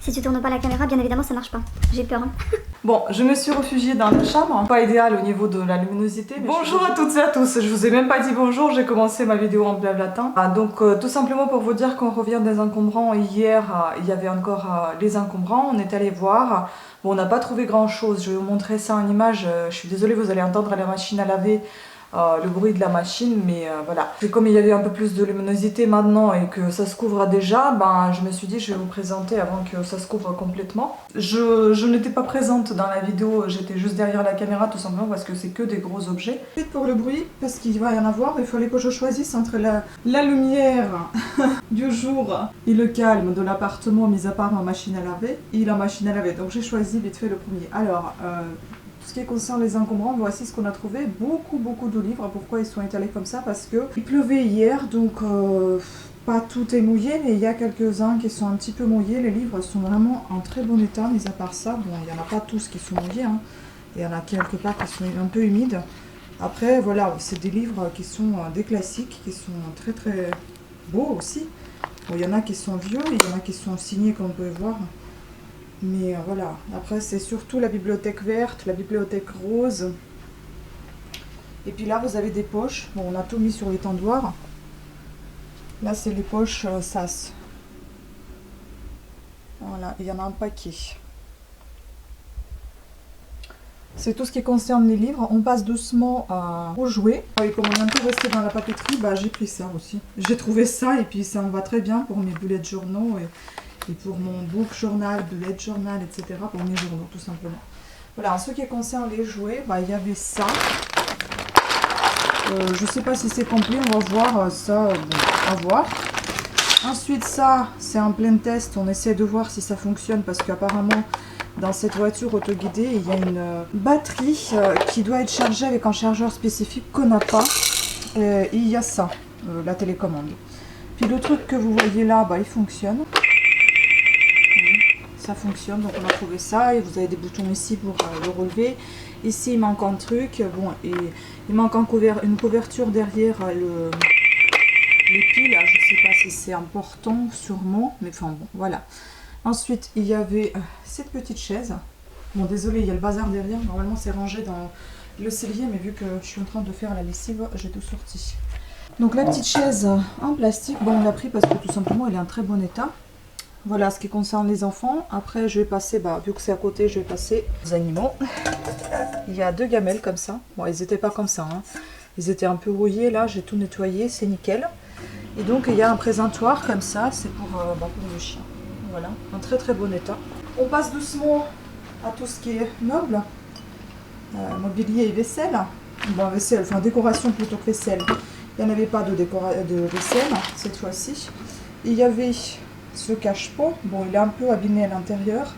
Si tu tournes pas la caméra, bien évidemment ça marche pas. J'ai peur. Hein. Bon, je me suis réfugiée dans la chambre, pas idéal au niveau de la luminosité. Mais bonjour à toutes et à tous, je vous ai même pas dit bonjour, j'ai commencé ma vidéo en blablatin. Donc tout simplement pour vous dire qu'on revient des encombrants. Hier, il y avait encore les encombrants, on est allé voir. Bon, on n'a pas trouvé grand chose, je vais vous montrer ça en image. Je suis désolée, vous allez entendre la machine à laver. Le bruit de la machine, mais voilà. Et comme il y avait un peu plus de luminosité maintenant et que ça se couvre déjà, ben, je me suis dit je vais vous présenter avant que ça se couvre complètement. Je n'étais pas présente dans la vidéo, j'étais juste derrière la caméra tout simplement parce que c'est que des gros objets. Ensuite pour le bruit, parce qu'il va y en avoir, il fallait que je choisisse entre la lumière du jour et le calme de l'appartement, mis à part ma machine à laver, et la machine à laver. Donc j'ai choisi vite fait le premier. Alors, tout ce qui concerne les encombrants, voici ce qu'on a trouvé. Beaucoup de livres. Pourquoi ils sont étalés comme ça? Parce que il pleuvait hier, donc pas tout est mouillé, mais il y a quelques-uns qui sont un petit peu mouillés. Les livres sont vraiment en très bon état, mis à part ça. Bon, il n'y en a pas tous qui sont mouillés, hein. Il y en a quelque part qui sont un peu humides. Après, voilà, c'est des livres qui sont des classiques, qui sont très beaux aussi. Bon, il y en a qui sont vieux, il y en a qui sont signés, comme vous pouvez voir. Mais voilà, après c'est surtout la bibliothèque verte, la bibliothèque rose. Et puis là vous avez des poches, bon on a tout mis sur l'étendoir. Là c'est les poches SAS. Voilà, il y en a un paquet. C'est tout ce qui concerne les livres. On passe doucement aux jouets. Et comme on est un peu resté dans la papeterie, bah, j'ai pris ça aussi. J'ai trouvé ça et puis ça me va très bien pour mes bullet journaux. Et pour mon book journal, bullet journal, etc. Pour mes journaux, tout simplement. Voilà, en ce qui concerne les jouets, bah, il y avait ça. Je ne sais pas si c'est complet, on va voir ça, bon, à voir. Ensuite, ça, c'est un plein test. On essaie de voir si ça fonctionne parce qu'apparemment, dans cette voiture autoguidée, il y a une batterie qui doit être chargée avec un chargeur spécifique qu'on n'a pas. Et il y a ça, la télécommande. Puis le truc que vous voyez là, bah, il fonctionne. Ça fonctionne, donc on a trouvé ça et vous avez des boutons ici pour le relever. Ici il manque un truc, bon, et il manque une couverture derrière les piles. Je sais pas si c'est important, sûrement, mais enfin bon, voilà. Ensuite il y avait cette petite chaise. Bon, désolé, il y a le bazar derrière, normalement c'est rangé dans le cellier, mais vu que je suis en train de faire la lessive, j'ai tout sorti. Donc la petite chaise en plastique, bon on l'a pris parce que tout simplement elle est en très bon état. Voilà ce qui concerne les enfants. Après, je vais passer, bah, vu que c'est à côté, je vais passer aux animaux. Il y a deux gamelles comme ça. Bon, ils n'étaient pas comme ça, hein. Ils étaient un peu rouillés. Là, j'ai tout nettoyé, c'est nickel. Et donc, il y a un présentoir comme ça. C'est pour le chien. Voilà, en très bon état. On passe doucement à tout ce qui est meubles. Mobilier et vaisselle. Bon, vaisselle, enfin décoration plutôt que vaisselle. Il n'y en avait pas de vaisselle cette fois-ci. Il y avait ce cache-pot, bon il est un peu abîmé à l'intérieur,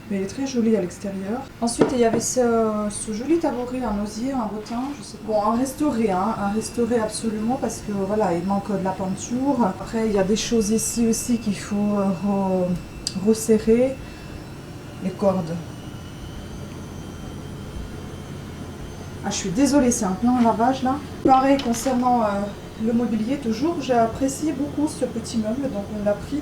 mais il est très joli à l'extérieur. Ensuite il y avait ce joli tabouret en osier, en botin, je sais pas. Bon, à restaurer, hein, à restaurer absolument parce que voilà, il manque de la peinture. Après il y a des choses ici aussi qu'il faut resserrer, les cordes. Ah, je suis désolée, c'est un plein lavage là. Pareil concernant le mobilier, toujours, j'ai apprécié beaucoup ce petit meuble, donc on l'a pris.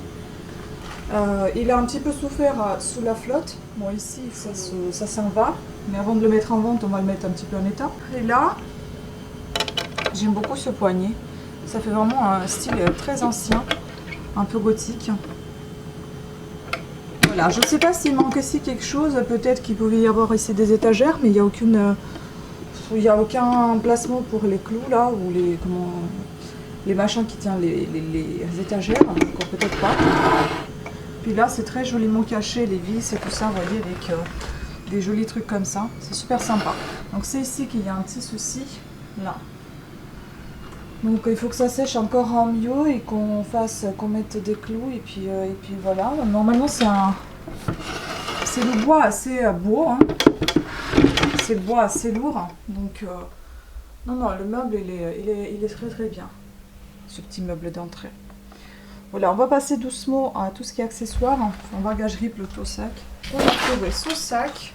Il a un petit peu souffert sous la flotte. Bon, ici, ça s'en va. Mais avant de le mettre en vente, on va le mettre un petit peu en état. Et là, j'aime beaucoup ce poignet. Ça fait vraiment un style très ancien, un peu gothique. Voilà, je ne sais pas s'il manque ici quelque chose. Peut-être qu'il pouvait y avoir ici des étagères, mais il n'y a aucun emplacement pour les clous là, ou les machins qui tiennent les étagères. Donc peut-être pas. Puis là, c'est très joliment caché, les vis et tout ça, vous voyez, avec des jolis trucs comme ça. C'est super sympa. Donc c'est ici qu'il y a un petit souci, là. Donc il faut que ça sèche encore en mieux et qu'on mette des clous et puis voilà. Normalement, c'est le bois assez beau, hein. C'est le bois assez lourd. Donc non, le meuble, il est très bien. Ce petit meuble d'entrée. Voilà, on va passer doucement à tout ce qui est accessoires. En bagagerie plutôt sac. On a trouvé ce sac.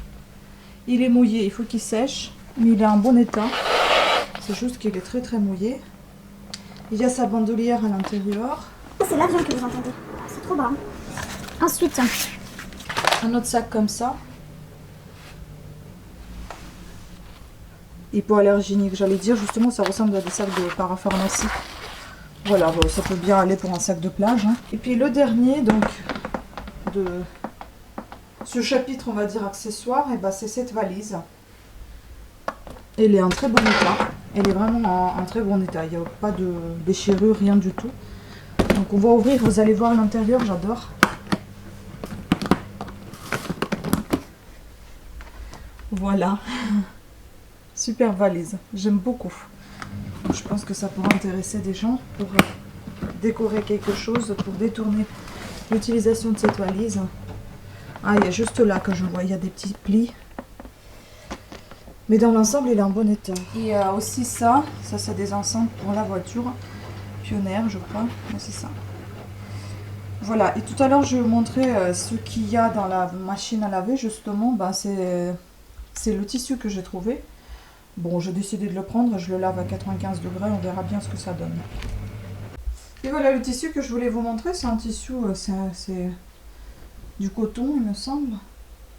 Il est mouillé, il faut qu'il sèche. Mais il est en bon état. C'est juste qu'il est très mouillé. Il y a sa bandoulière à l'intérieur. C'est l'avion que vous entendez. C'est trop bas. Ensuite, un autre sac comme ça. Hypoallergénique, j'allais dire, justement, ça ressemble à des sacs de parapharmacie. Voilà, bon, ça peut bien aller pour un sac de plage. Hein. Et puis le dernier, donc, de ce chapitre, on va dire, accessoire, et ben, c'est cette valise. Elle est en très bon état. Elle est vraiment en très bon état. Il n'y a pas de déchirure, rien du tout. Donc on va ouvrir, vous allez voir l'intérieur, j'adore. Voilà. Super valise, j'aime beaucoup. Je pense que ça pourra intéresser des gens pour décorer quelque chose, pour détourner l'utilisation de cette valise. Ah, il y a juste là que je vois, il y a des petits plis. Mais dans l'ensemble, il est en bon état. Et il y a aussi ça c'est des enceintes pour la voiture. Pionnière, je crois. Ouais, c'est ça. Voilà, et tout à l'heure, je vais vous montrer ce qu'il y a dans la machine à laver, justement. Ben, c'est le tissu que j'ai trouvé. Bon, j'ai décidé de le prendre, je le lave à 95 degrés, on verra bien ce que ça donne. Et voilà le tissu que je voulais vous montrer, c'est un tissu, c'est du coton, il me semble,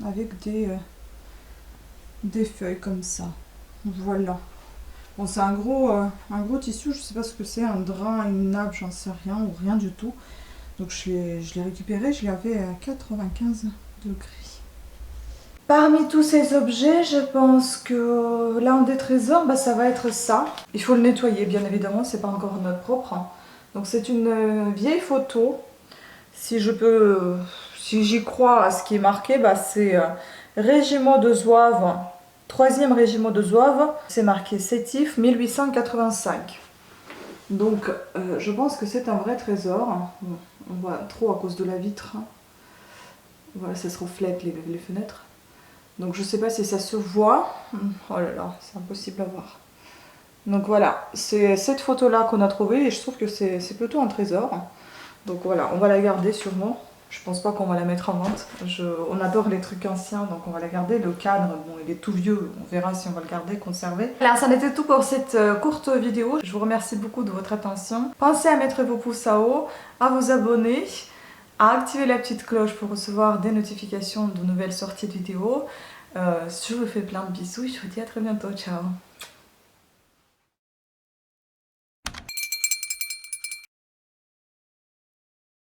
avec des feuilles comme ça. Voilà. Bon, c'est un gros tissu, je sais pas ce que c'est, un drap, une nappe, j'en sais rien, ou rien du tout. Donc je l'ai récupéré, je l'avais à 95 degrés. Parmi tous ces objets, je pense que l'un des trésors, bah, ça va être ça. Il faut le nettoyer, bien évidemment, c'est pas encore notre propre. Donc c'est une vieille photo. Si j'y crois à ce qui est marqué, bah, c'est Régiment de Zouaves, 3e Régiment de Zouaves. C'est marqué Sétif 1885. Donc je pense que c'est un vrai trésor. Bon, on voit trop à cause de la vitre. Voilà, ça se reflète les fenêtres. Donc je sais pas si ça se voit. Oh là là, c'est impossible à voir. Donc voilà, c'est cette photo là qu'on a trouvée et je trouve que c'est plutôt un trésor. Donc voilà, on va la garder sûrement. Je pense pas qu'on va la mettre en vente. On adore les trucs anciens, donc on va la garder. Le cadre, bon, il est tout vieux, on verra si on va le garder, conserver. Voilà, ça en était tout pour cette courte vidéo. Je vous remercie beaucoup de votre attention. Pensez à mettre vos pouces à haut, à vous abonner, à activer la petite cloche pour recevoir des notifications de nouvelles sorties de vidéos. Je vous fais plein de bisous et je vous dis à très bientôt. Ciao!